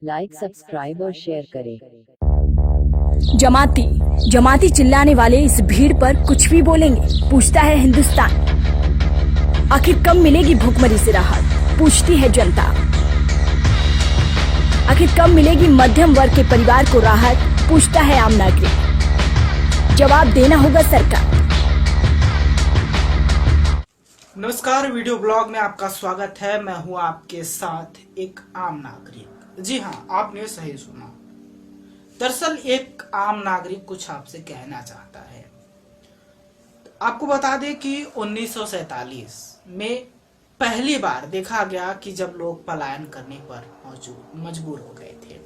Like, subscribe और share करें। जमाती चिल्लाने वाले इस भीड़ पर कुछ भी बोलेंगे। पूछता है हिंदुस्तान, आखिर कब मिलेगी भूखमरी से राहत? पूछती है जनता, आखिर कब मिलेगी मध्यम वर्ग के परिवार को राहत? पूछता है आम नागरिक। जवाब देना होगा सरकार। नमस्कार, वीडियो ब्लॉग में आपका स्वागत है। मैं हूं आपके साथ एक आम नागरिक। जी हाँ, आपने सही सुना। दरअसल एक आम नागरिक कुछ आपसे कहना चाहता है। आपको बता दें कि 1947 में पहली बार देखा गया कि जब लोग पलायन करने पर मजबूर हो गए थे।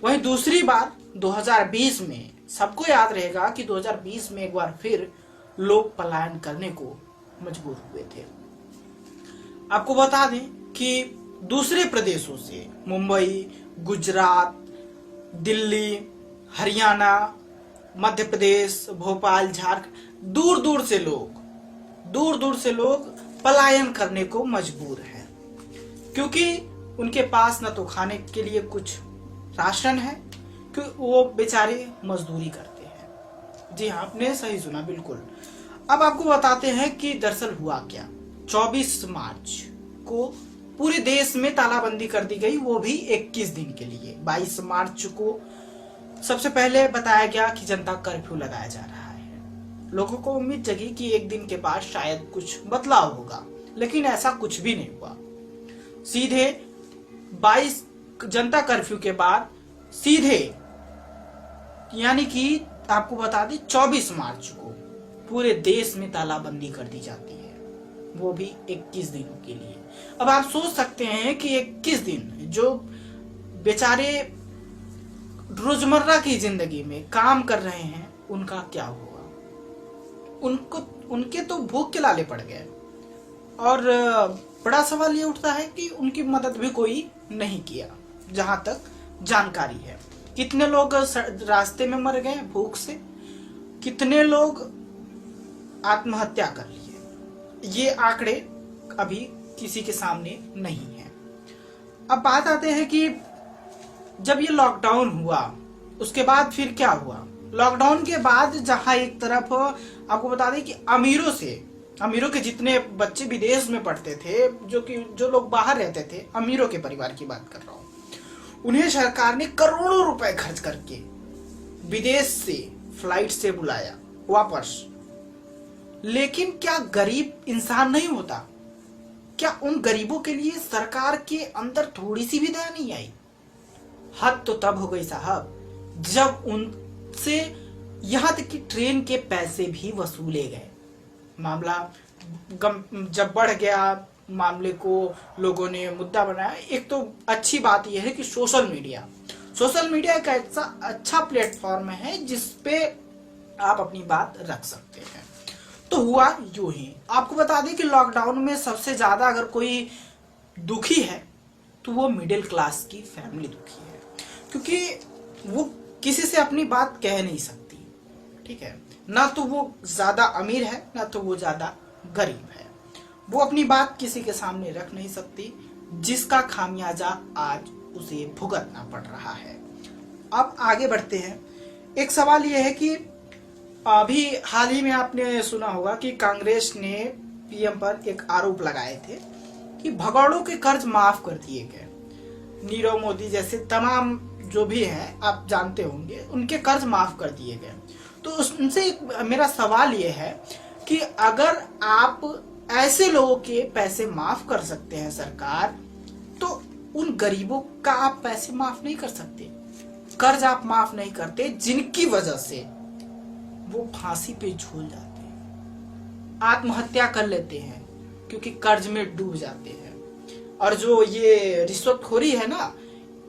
वहीं दूसरी बार 2020 में, सबको याद रहेगा कि 2020 में एक बार फिर लोग पलायन करने को मजबूर हुए थे। आपको बता दें कि दूसरे प्रदेशों से मुंबई, गुजरात, दिल्ली, हरियाणा, मध्य प्रदेश, भोपाल, झारखंड, दूर दूर से लोग पलायन करने को मजबूर हैं, क्योंकि उनके पास न तो खाने के लिए कुछ राशन है, क्योंकि वो बेचारे मजदूरी करते हैं। जी हाँ, आपने सही सुना, बिल्कुल। अब आपको बताते हैं कि दरअसल हुआ क्या। 24 मार्च को पूरे देश में तालाबंदी कर दी गई, वो भी 21 दिन के लिए। 22 मार्च को सबसे पहले बताया गया कि जनता कर्फ्यू लगाया जा रहा है। लोगों को उम्मीद जगी कि एक दिन के बाद शायद कुछ बदलाव होगा, लेकिन ऐसा कुछ भी नहीं हुआ। सीधे 22 जनता कर्फ्यू के बाद सीधे, यानी कि आपको बता दें 24 मार्च को पूरे देश में तालाबंदी कर दी जाती है, वो भी 21 दिनों के लिए। अब आप सोच सकते हैं कि 21 दिन जो बेचारे रोजमर्रा की जिंदगी में काम कर रहे हैं, उनका क्या हुआ? उनके तो भूख के लाले पड़ गए। और बड़ा सवाल ये उठता है कि उनकी मदद भी कोई नहीं किया, जहां तक जानकारी है। कितने लोग रास्ते में मर गए भूख से, कितने लोग आत्महत्या कर लिए, ये आंकड़े अभी किसी के सामने नहीं है। अब बात आते हैं कि जब ये लॉकडाउन हुआ, उसके बाद फिर क्या हुआ। लॉकडाउन के बाद जहां एक तरफ आपको बता दें कि अमीरों के जितने बच्चे विदेश में पढ़ते थे, जो लोग बाहर रहते थे, अमीरों के परिवार की बात कर रहा हूं, उन्हें सरकार ने करोड़ों रुपए खर्च करके विदेश से फ्लाइट से बुलाया वापस। लेकिन क्या गरीब इंसान नहीं होता? क्या उन गरीबों के लिए सरकार के अंदर थोड़ी सी भी दया नहीं आई? हद तो तब हो गई साहब, जब उनसे यहां तक कि ट्रेन के पैसे भी वसूले गए। मामला जब बढ़ गया, मामले को लोगों ने मुद्दा बनाया। एक तो अच्छी बात यह है कि सोशल मीडिया एक ऐसा अच्छा प्लेटफॉर्म है जिसपे आप अपनी बात रख सकते हैं। तो हुआ यूं ही। आपको बता दें कि लॉकडाउन में सबसे ज्यादा अगर कोई दुखी है तो वो मिडिल क्लास की फैमिली दुखी है, क्योंकि वो किसी से अपनी बात कह नहीं सकती। ठीक है, ना तो वो ज्यादा अमीर है, ना तो वो ज्यादा गरीब है। वो अपनी बात किसी के सामने रख नहीं सकती, जिसका खामियाजा आज उसे भुगतना पड़ रहा है। अब आगे बढ़ते हैं। एक सवाल यह है कि अभी हाल ही में आपने सुना होगा कि कांग्रेस ने पीएम पर एक आरोप लगाए थे कि भगौड़ों के कर्ज माफ कर दिए गए। नीरव मोदी जैसे तमाम जो भी हैं, आप जानते होंगे, उनके कर्ज माफ कर दिए गए। तो उनसे मेरा सवाल यह है कि अगर आप ऐसे लोगों के पैसे माफ कर सकते हैं सरकार, तो उन गरीबों का आप पैसे माफ नहीं कर सकते? कर्ज आप माफ नहीं करते, जिनकी वजह से वो फांसी पे झूल जाते हैं, आत्महत्या कर लेते हैं, क्योंकि कर्ज में डूब जाते हैं। और जो ये रिश्वतखोरी है ना,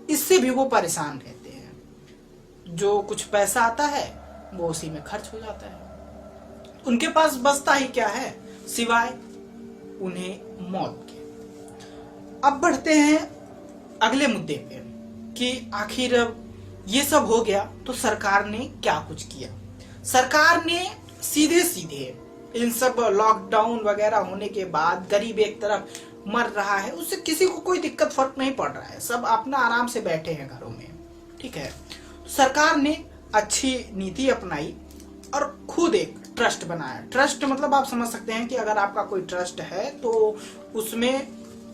इससे भी वो परेशान रहते हैं। जो कुछ पैसा आता है वो उसी में खर्च हो जाता है। उनके पास बचता ही क्या है सिवाय उन्हें मौत के। अब बढ़ते हैं अगले मुद्दे पे कि आखिर ये सब हो गया तो सरकार ने क्या कुछ किया। सरकार ने सीधे इन सब लॉकडाउन वगैरह होने के बाद गरीब एक तरफ मर रहा है, उससे किसी को कोई दिक्कत फर्क नहीं पड़ रहा है, सब अपना आराम से बैठे हैं घरों में। ठीक है, सरकार ने अच्छी नीति अपनाई और खुद एक ट्रस्ट बनाया। ट्रस्ट मतलब आप समझ सकते हैं कि अगर आपका कोई ट्रस्ट है तो उसमें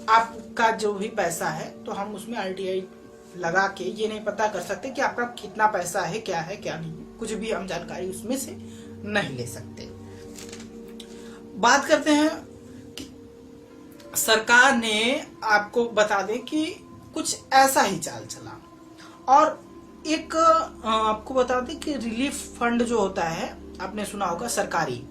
आपका जो भी पैसा है तो हम उसमें RTI लगा के ये नहीं पता कर सकते कि आपका कितना पैसा है क्या नहीं, कुछ भी हम जानकारी उसमें से नहीं ले सकते। बात करते हैं कि सरकार ने आपको बता दें कि कुछ ऐसा ही चाल चला। और एक आपको बता दें कि रिलीफ फंड जो होता है, आपने सुना होगा सरकारी,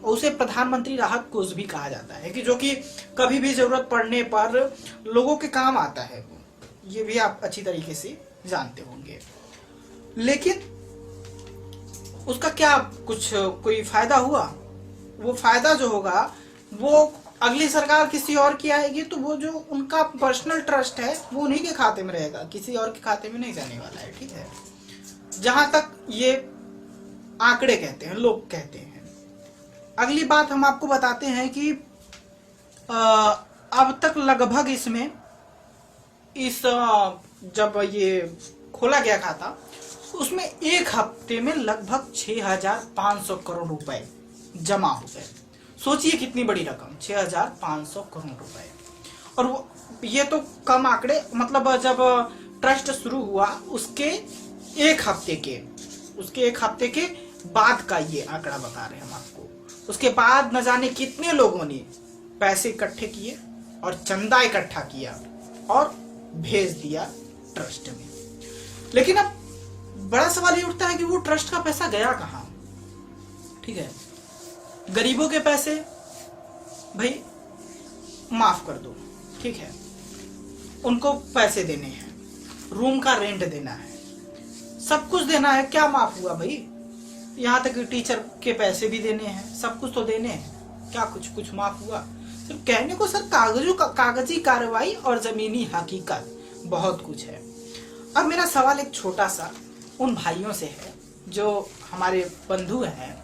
उसे प्रधानमंत्री राहत कोष भी कहा जाता है, कि जो कि कभी भी जरूरत पड़ने पर लोगों के काम आता है। ये भी आप अच्छी तरीके से जानते होंगे। लेकिन उसका क्या कुछ कोई फायदा हुआ? वो फायदा जो होगा वो अगली सरकार किसी और की आएगी तो वो जो उनका पर्सनल ट्रस्ट है वो उन्हीं के खाते में रहेगा, किसी और के खाते में नहीं जाने वाला है। ठीक है, जहां तक ये आंकड़े कहते हैं, लोग कहते हैं। अगली बात हम आपको बताते हैं कि अब तक लगभग इसमें जब ये खोला गया खाता उसमें एक हफ्ते में लगभग 6,500 करोड़ रुपए जमा हो गए। सोचिए कितनी बड़ी रकम, 6,500 करोड़ रुपए। और वो ये तो कम आंकड़े, मतलब जब ट्रस्ट शुरू हुआ उसके एक हफ्ते के बाद का ये आंकड़ा बता रहे हैं हम आपको। उसके बाद न जाने कितने लोगों ने पैसे इकट्ठे किए और चंदा इकट्ठा किया और भेज दिया ट्रस्ट में। लेकिन अब बड़ा सवाल ये उठता है कि वो ट्रस्ट का पैसा गया कहां? ठीक है, गरीबों के पैसे भाई माफ कर दो, ठीक है, उनको पैसे देने हैं, रूम का रेंट देना है, सब कुछ देना है। क्या माफ हुआ भाई? यहाँ तक टीचर के पैसे भी देने हैं, सब कुछ तो देने हैं, क्या कुछ माफ हुआ? सिर्फ कहने को सर कागजी कार्रवाई और जमीनी हकीकत बहुत कुछ है। अब मेरा सवाल एक छोटा सा उन भाइयों से है जो हमारे बंधु हैं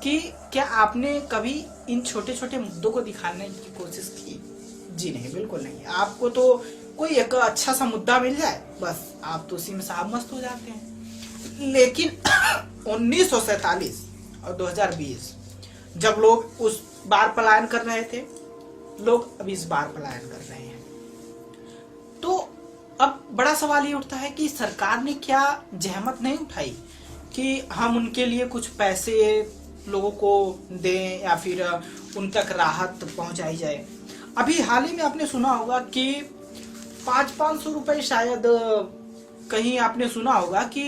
कि क्या आपने कभी इन छोटे छोटे मुद्दों को दिखाने की कोशिश की? जी नहीं, बिल्कुल नहीं। आपको तो कोई एक अच्छा सा मुद्दा मिल जाए बस आप तो उसी में साहब मस्त हो जाते हैं। लेकिन 1947 और 2020 जब लोग उस बार पलायन कर रहे थे, लोग अब इस बार पलायन कर रहे हैं, तो अब बड़ा सवाल ये उठता है कि सरकार ने क्या जहमत नहीं उठाई कि हम उनके लिए कुछ पैसे लोगों को दें या फिर उन तक राहत पहुंचाई जाए। अभी हाल ही में आपने सुना होगा कि 500-500 रुपए शायद कहीं आपने सुना होगा कि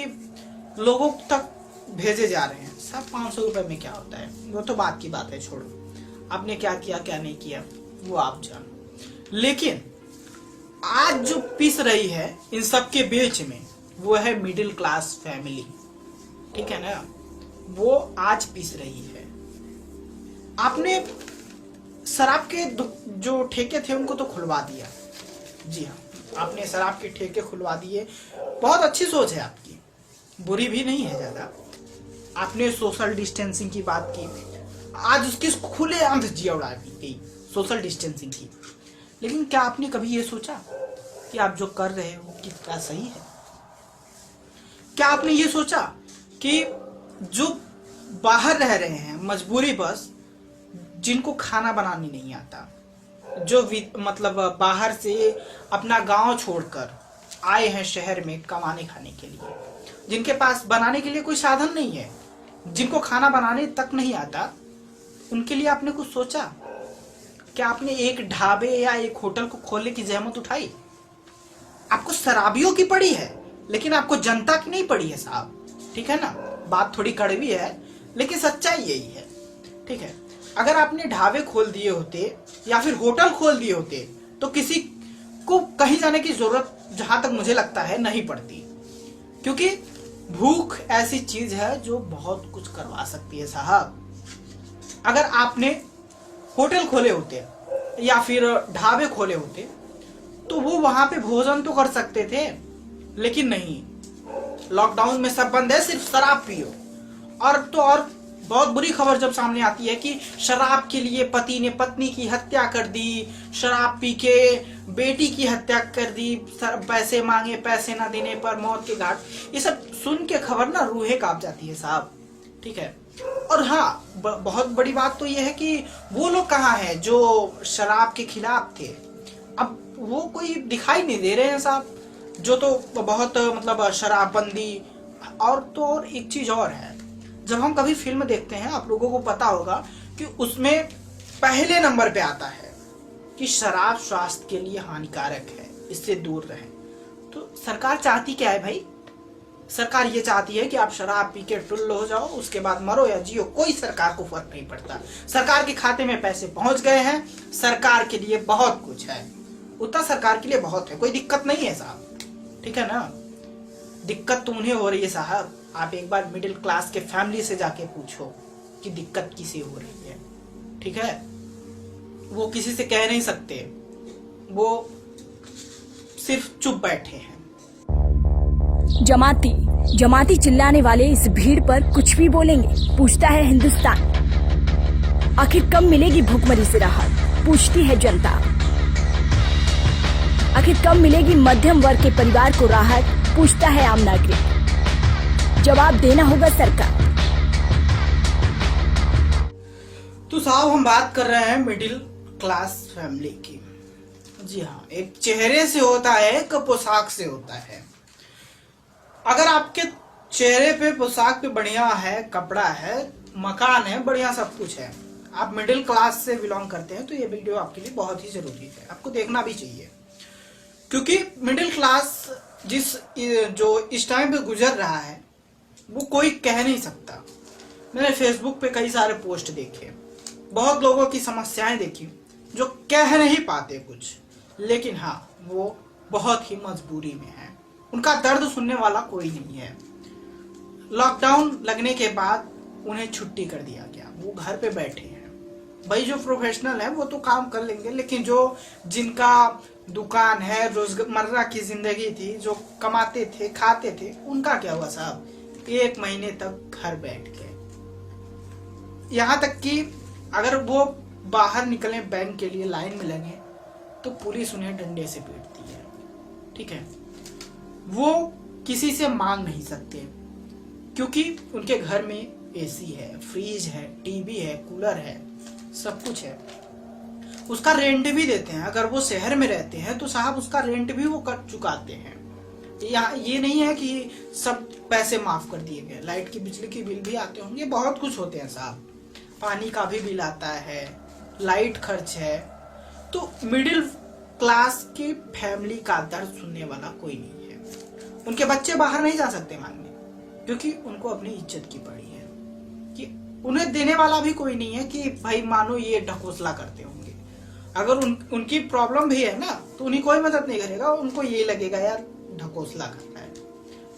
लोगों तक भेजे जा रहे हैं। सब 500 रुपए में क्या होता है, वो तो बात की बात है, छोड़ो। आपने क्या किया क्या नहीं किया वो आप जानो। लेकिन आज जो पिस रही है इन सब के बीच में वो है मिडिल क्लास फैमिली, ठीक है ना, वो आज पिस रही है। आपने शराब के जो ठेके थे उनको तो खुलवा दिया, जी हाँ, आपने शराब के ठेके खुलवा दिए, बहुत अच्छी सोच है आपकी, बुरी भी नहीं है ज्यादा। आपने सोशल डिस्टेंसिंग की बात की, आज उसकी खुले आम धज्जियां उड़ा दी गई सोशल डिस्टेंसिंग की। लेकिन क्या आपने कभी ये सोचा कि आप जो कर रहे हो कितना सही है? क्या आपने ये सोचा कि जो बाहर रह रहे हैं मजबूरी बस, जिनको खाना बनाने नहीं आता, जो मतलब बाहर से अपना गांव छोड़कर आए हैं शहर में कमाने खाने के लिए, जिनके पास बनाने के लिए कोई साधन नहीं है, जिनको खाना बनाने तक नहीं आता, उनके लिए आपने कुछ सोचा? क्या आपने एक ढाबे या एक होटल को खोलने की जहमत उठाई? आपको शराबियों की पड़ी है लेकिन आपको जनता की नहीं पड़ी है साहब, ठीक है ना। बात थोड़ी कड़वी है लेकिन सच्चाई यही है, ठीक है। अगर आपने ढाबे खोल दिए होते या फिर होटल खोल दिए होते तो किसी को कहीं जाने की जरूरत, जहां तक मुझे लगता है, नहीं पड़ती, क्योंकि भूख ऐसी चीज है जो बहुत कुछ करवा सकती है साहब। अगर आपने होटल खोले होते या फिर ढाबे खोले होते तो वो वहां पे भोजन तो कर सकते थे, लेकिन नहीं, लॉकडाउन में सब बंद है, सिर्फ शराब पियो। और तो और बहुत बुरी खबर जब सामने आती है कि शराब के लिए पति ने पत्नी की हत्या कर दी, शराब पी के बेटी की हत्या कर दी, पैसे मांगे, पैसे ना देने पर मौत के घाट। ये सब सुन के खबर ना रूहें कांप जाती है साहब, ठीक है। और हाँ, बहुत बड़ी बात तो ये है कि वो लोग कहाँ हैं जो शराब के खिलाफ थे, अब वो कोई दिखाई नहीं दे रहे हैं साहब, जो तो बहुत मतलब शराबबंदी। और तो और एक चीज और है, जब हम कभी फिल्म देखते हैं, आप लोगों को पता होगा कि उसमें पहले नंबर पे आता है कि शराब स्वास्थ्य के लिए हानिकारक है, इससे दूर रहें। तो सरकार चाहती क्या है भाई? सरकार ये चाहती है कि आप शराब पी के टुल्लो हो जाओ, उसके बाद मरो या जियो, कोई सरकार को फर्क नहीं पड़ता। सरकार के खाते में पैसे पहुंच गए हैं, सरकार के लिए बहुत कुछ है, उतना सरकार के लिए बहुत है, कोई दिक्कत नहीं है साहब, ठीक है ना। दिक्कत तो उन्हें हो रही है साहब, आप एक बार मिडिल क्लास के फैमिली से जाके पूछो कि दिक्कत किसे हो रही है, ठीक है। वो किसी से कह नहीं सकते, वो सिर्फ चुप बैठे हैं। जमाती चिल्लाने वाले इस भीड़ पर कुछ भी बोलेंगे, पूछता है हिंदुस्तान। आखिर कब मिलेगी भूखमरी से राहत, पूछती है जनता। आखिर कब मिलेगी मध्यम वर्ग के परिवार को राहत, पूछता है आम नागरिक। जवाब देना होगा सरकार। तो साहब, हम बात कर रहे हैं मिडिल क्लास फैमिली की। जी हाँ, एक चेहरे से होता है, एक पोशाक से होता है। अगर आपके चेहरे पे, पोशाक पे बढ़िया है, कपड़ा है, मकान है, बढ़िया सब कुछ है, आप मिडिल क्लास से बिलोंग करते हैं, तो ये वीडियो आपके लिए बहुत ही जरूरी है, आपको देखना भी चाहिए। क्योंकि मिडिल क्लास जो इस टाइम पे गुजर रहा है, वो कोई कह नहीं सकता। मैंने फेसबुक पे कई सारे पोस्ट देखे, बहुत लोगों की समस्याएं देखी जो कह नहीं पाते कुछ, लेकिन हाँ, वो बहुत ही मजबूरी में है, उनका दर्द सुनने वाला कोई नहीं है। लॉकडाउन लगने के बाद उन्हें छुट्टी कर दिया गया, वो घर पे बैठे हैं। भाई जो प्रोफेशनल है वो तो काम कर लेंगे, लेकिन जो जिनका दुकान है, रोजमर्रा की जिंदगी थी, जो कमाते थे, खाते थे, उनका क्या हुआ साहब? 1 महीने तक घर बैठ गए। यहाँ तक कि अगर वो बाहर निकले बैंक के लिए लाइन में लगे तो पुलिस उन्हें डंडे से पीटती है, ठीक है। वो किसी से मांग नहीं सकते क्योंकि उनके घर में एसी है, फ्रिज है, टीवी है, कूलर है, सब कुछ है। उसका रेंट भी देते हैं। अगर वो शहर में रहते हैं तो साहब उसका रेंट भी वो कर चुकाते हैं। यहाँ ये नहीं है कि सब पैसे माफ कर दिए गए, लाइट की, बिजली की बिल भी आते होंगे, बहुत कुछ होते हैं साहब, पानी का भी बिल आता है, लाइट खर्च है। तो मिडिल क्लास की फैमिली का दर्द सुनने वाला कोई नहीं है। उनके बच्चे बाहर नहीं जा सकते मांगने क्योंकि उनको अपनी इज्जत की पड़ी है, कि उन्हें देने वाला भी कोई नहीं है कि भाई मानो ये ढकोसला करते होंगे। अगर उनकी प्रॉब्लम भी है ना तो उन्हें कोई मदद नहीं करेगा, उनको ये लगेगा यार ढकोसला करता है।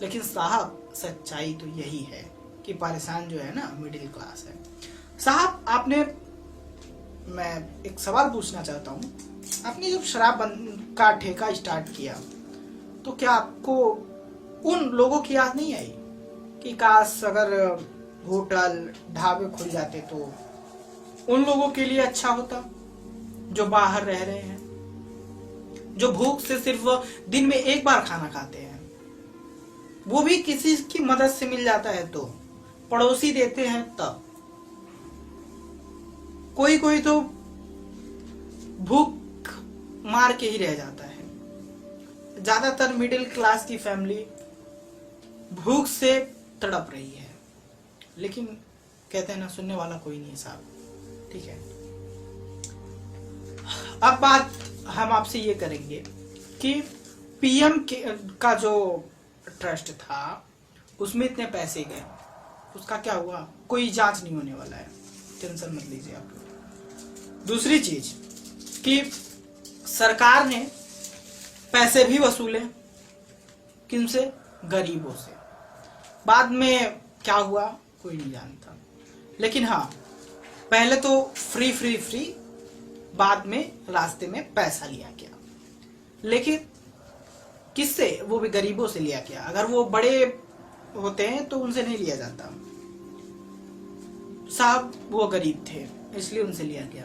लेकिन साहब सच्चाई तो यही है कि परेशान जो है ना मिडिल क्लास है। साहब मैं एक सवाल पूछना चाहता हूँ, आपने जब शराब का ठेका स्टार्ट किया तो क्या आपको उन लोगों की याद नहीं आई कि काश अगर होटल ढाबे खुल जाते तो उन लोगों के लिए अच्छा होता जो बाहर रह रहे हैं, जो भूख से सिर्फ दिन में एक बार खाना खाते हैं, वो भी किसी की मदद से मिल जाता है तो पड़ोसी देते हैं तब। कोई कोई तो भूख मार के ही रह जाता है। ज्यादातर मिडिल क्लास की फैमिली भूख से तड़प रही है, लेकिन कहते हैं ना सुनने वाला कोई नहीं साहब, ठीक है। अब बात हम आपसे ये करेंगे कि पीएम का जो ट्रस्ट था उसमें इतने पैसे गए, उसका क्या हुआ? कोई जांच नहीं होने वाला है, टेंशन मत लीजिए आप लोग। दूसरी चीज कि सरकार ने पैसे भी वसूले, किनसे? गरीबों से। बाद में क्या हुआ कोई नहीं जानता, लेकिन हाँ पहले तो फ्री, बाद में रास्ते में पैसा लिया गया, लेकिन किससे? वो भी गरीबों से लिया गया। अगर वो बड़े होते हैं तो उनसे नहीं लिया जाता। साहब वो गरीब थे इसलिए उनसे लिया गया।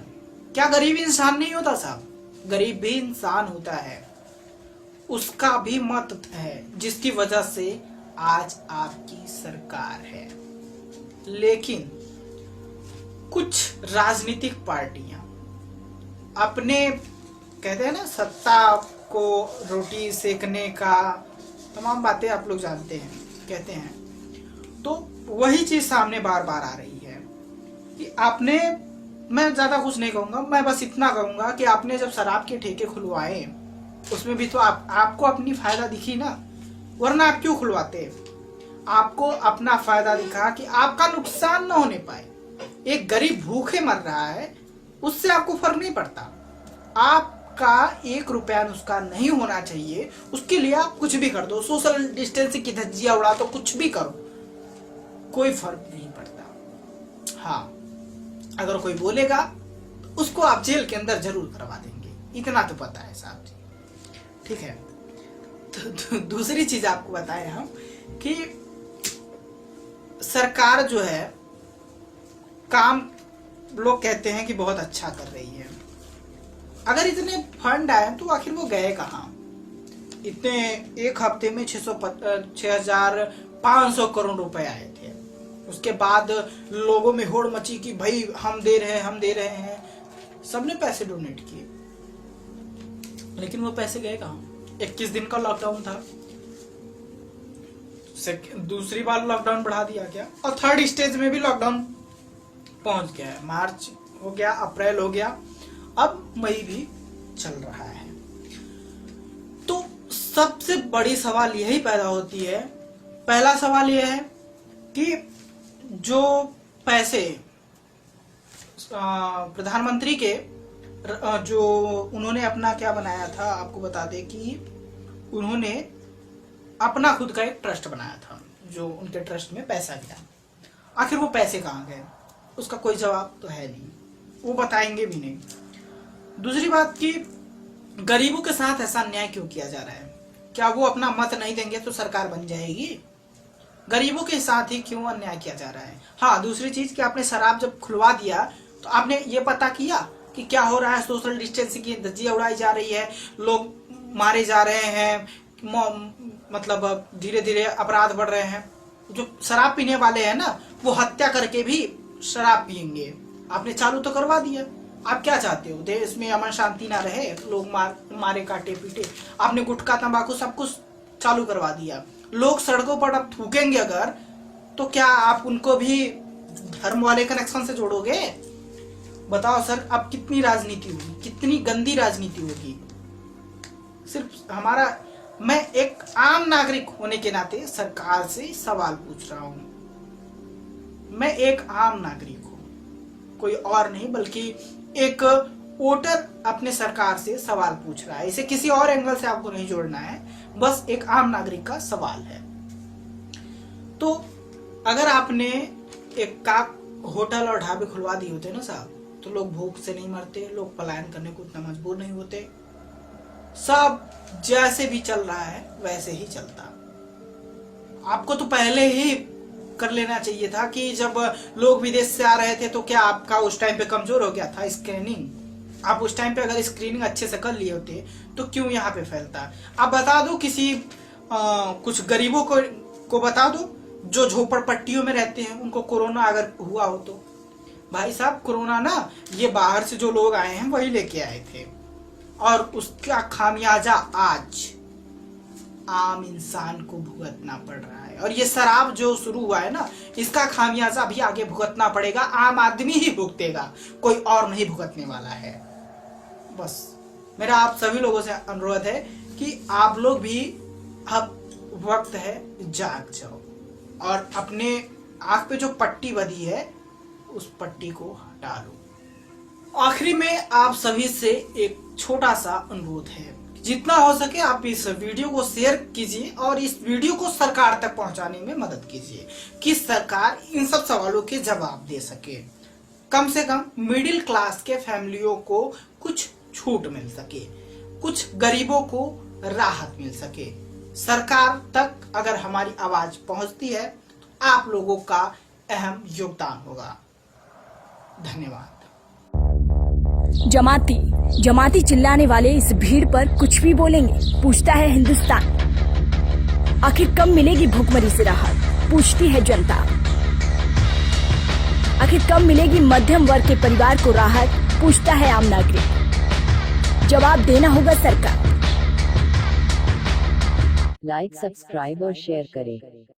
क्या गरीब इंसान नहीं होता साहब? गरीब भी इंसान होता है, उसका भी मत है, जिसकी वजह से आज आपकी सरकार है। लेकिन कुछ राजनीतिक पार्टियां अपने कहते हैं ना सत्ता को रोटी सेकने का तमाम बातें आप लोग जानते हैं कहते हैं, तो वही चीज सामने बार बार आ रही है कि आपने, मैं ज्यादा कुछ नहीं कहूंगा, मैं बस इतना कहूंगा कि आपने जब शराब के ठेके खुलवाए उसमें भी तो आपको अपनी फायदा दिखी ना, वरना आप क्यों खुलवाते? आपको अपना फायदा दिखा कि आपका नुकसान ना होने पाए। एक गरीब भूखे मर रहा है उससे आपको फर्क नहीं पड़ता, आपका 1 रुपया नुकसान नहीं होना चाहिए, उसके लिए आप कुछ भी कर दो, सोशल डिस्टेंसिंग की धज्जियां उड़ा दो, कुछ भी करो, कोई फर्क नहीं पड़ता। हाँ, अगर कोई बोलेगा तो उसको आप जेल के अंदर जरूर करवा देंगे, इतना तो पता है साहब जी, ठीक है। तो दूसरी चीज आपको बताएं हम कि सरकार जो है काम लोग कहते हैं कि बहुत अच्छा कर रही है। अगर इतने फंड आए तो आखिर वो गए कहाँ? इतने एक हफ्ते में 6,500 करोड़ रुपए आए थे, उसके बाद लोगों में होड़ मची कि भाई हम दे रहे हैं, सबने पैसे डोनेट किए, लेकिन वो पैसे गए कहाँ? 21 दिन का लॉकडाउन था, दूसरी बार लॉकडाउन बढ़ा दिया गया और थर्ड स्टेज में भी लॉकडाउन पहुंच गया है। मार्च हो गया, अप्रैल हो गया, अब मई भी चल रहा है। तो सबसे बड़ी सवाल यही पैदा होती है, पहला सवाल यह है कि जो पैसे प्रधानमंत्री के जो उन्होंने अपना क्या बनाया था, आपको बता दें कि उन्होंने अपना खुद का एक ट्रस्ट बनाया था, जो उनके ट्रस्ट में पैसा गया, आखिर वो पैसे कहाँ गए? उसका कोई जवाब तो है नहीं, वो बताएंगे भी नहीं। दूसरी बात कि गरीबों के साथ ऐसा अन्याय क्यों किया जा रहा है? क्या वो अपना मत नहीं देंगे तो सरकार बन जाएगी? गरीबों के साथ ही क्यों अन्याय किया जा रहा है? हाँ, दूसरी चीज कि आपने शराब जब खुलवा दिया तो आपने ये पता किया कि क्या हो रहा है? सोशल डिस्टेंसिंग की धज्जियां उड़ाई जा रही है, लोग मारे जा रहे हैं, मतलब धीरे धीरे अपराध बढ़ रहे हैं। जो शराब पीने वाले हैं ना, वो हत्या करके भी शराब पियेंगे। आपने चालू तो करवा दिया, आप क्या चाहते हो? देश में अमन शांति ना रहे, लोग मारे काटे पीटे। आपने गुटखा तंबाकू सब कुछ चालू करवा दिया, लोग सड़कों पर अब थूकेंगे अगर, तो क्या आप उनको भी धर्म वाले कनेक्शन से जोड़ोगे? बताओ सर, अब कितनी राजनीति होगी, कितनी गंदी राजनीति होगी। सिर्फ हमारा, मैं एक आम नागरिक होने के नाते सरकार से सवाल पूछ रहा हूं। मैं एक आम नागरिक हूं, कोई और नहीं, बल्कि एक वोटर अपने सरकार से सवाल पूछ रहा है। इसे किसी और एंगल से आपको नहीं जोड़ना है, बस एक आम नागरिक का सवाल है। तो अगर आपने एक का होटल और ढाबे खुलवा दिए होते ना साहब, तो लोग भूख से नहीं मरते, लोग पलायन करने को उतना मजबूर नहीं होते। सब जैसे भी चल रहा है वैसे ही चलता। आपको तो पहले ही कर लेना चाहिए था कि जब लोग विदेश से आ रहे थे तो क्या आपका उस टाइम पे कमजोर हो गया था स्क्रीनिंग? आप उस टाइम पे अगर स्क्रीनिंग अच्छे से कर लिए होते तो क्यों यहाँ पे फैलता? आप बता दो किसी कुछ गरीबों को बता दो जो झोपड़पट्टियों में रहते हैं, उनको कोरोना अगर हुआ हो तो। भाई साहब, कोरोना ना ये बाहर से जो लोग आए हैं वही लेके आए थे, और उसका खामियाजा आज आम इंसान को भुगतना पड़ रहा है। और ये शराब जो शुरू हुआ है ना, इसका खामियाजा भी आगे भुगतना पड़ेगा, आम आदमी ही भुगतेगा, कोई और नहीं भुगतने वाला है। बस मेरा आप सभी लोगों से अनुरोध है कि आप लोग भी अब वक्त है जाग जाओ और अपने आंख पे जो पट्टी बंधी है उस पट्टी को हटा लो। आखिरी में आप सभी से एक छोटा सा अनुरोध है, जितना हो सके आप इस वीडियो को शेयर कीजिए और इस वीडियो को सरकार तक पहुंचाने में मदद कीजिए कि सरकार इन सब सवालों के जवाब दे सके। कम से कम मिडिल क्लास के फैमिलियों को कुछ छूट मिल सके, कुछ गरीबों को राहत मिल सके। सरकार तक अगर हमारी आवाज पहुंचती है तो आप लोगों का अहम योगदान होगा। धन्यवाद। जमाती चिल्लाने वाले इस भीड़ पर कुछ भी बोलेंगे, पूछता है हिंदुस्तान। आखिर कब मिलेगी भूखमरी से राहत, पूछती है जनता। आखिर कब मिलेगी मध्यम वर्ग के परिवार को राहत, पूछता है आम नागरिक। जवाब देना होगा सरकार। लाइक, सब्सक्राइब और शेयर करें।